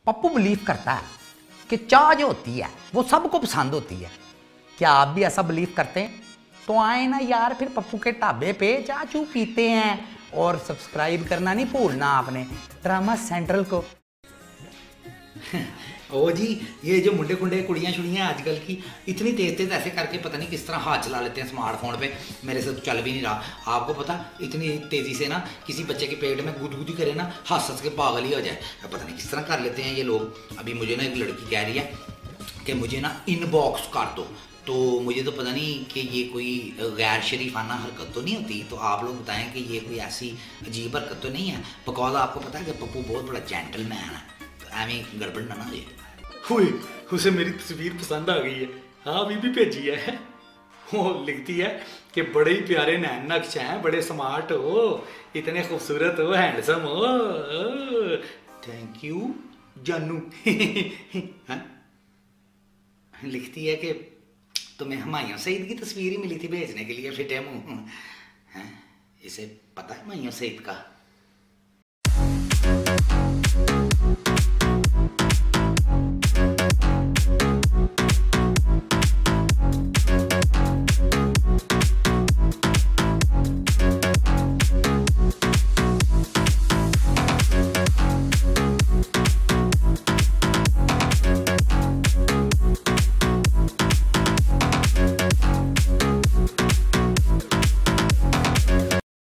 Pappu believe करता है कि चाय जो होती है वो सबको पसंद होती है। क्या आप भी ऐसा बिलीव करते हैं? तो आए ना यार फिर पप्पू के ढाबे पे चाय चू पीते हैं। और सब्सक्राइब करना नहीं भूलना आपने ड्रामा सेंट्रल को। ओ जी, ये जो मुंडे कुंडे कुड़ियाँ शुड़ियाँ आजकल की इतनी तेज तेज ऐसे करके पता नहीं किस तरह हाथ चला लेते हैं स्मार्टफोन पे। मेरे से तो चल भी नहीं रहा। आपको पता इतनी तेज़ी से ना किसी बच्चे के पेट में गुदगुदी करे ना हंस हंस के पागल ही हो जाए। पता नहीं किस तरह कर लेते हैं ये लोग। अभी मुझे ना एक लड़की कह रही है कि मुझे ना इनबॉक्स कर दो। तो मुझे तो पता नहीं कि ये कोई गैर शरीफाना हरकत तो नहीं होती। तो आप लोग बताएं कि ये कोई ऐसी अजीब हरकत तो नहीं है। बिकॉज आपको पता है कि पप्पू बहुत बड़ा जेंटलमैन है। एवं गड़बड़ ना हो जाए। उसे मेरी तस्वीर पसंद आ गई है। हाँ अभी भी भेजी है। वो लिखती है कि बड़े ही प्यारे नैन नक्श हैं, बड़े स्मार्ट हो, इतने खूबसूरत हो, हैंडसम हो। थैंक यू जानू। लिखती है कि तुम्हें हुमायूं सईद की तस्वीर ही मिली थी भेजने के लिए फिटे मुंह। इसे पता है हुमायूं सईद का?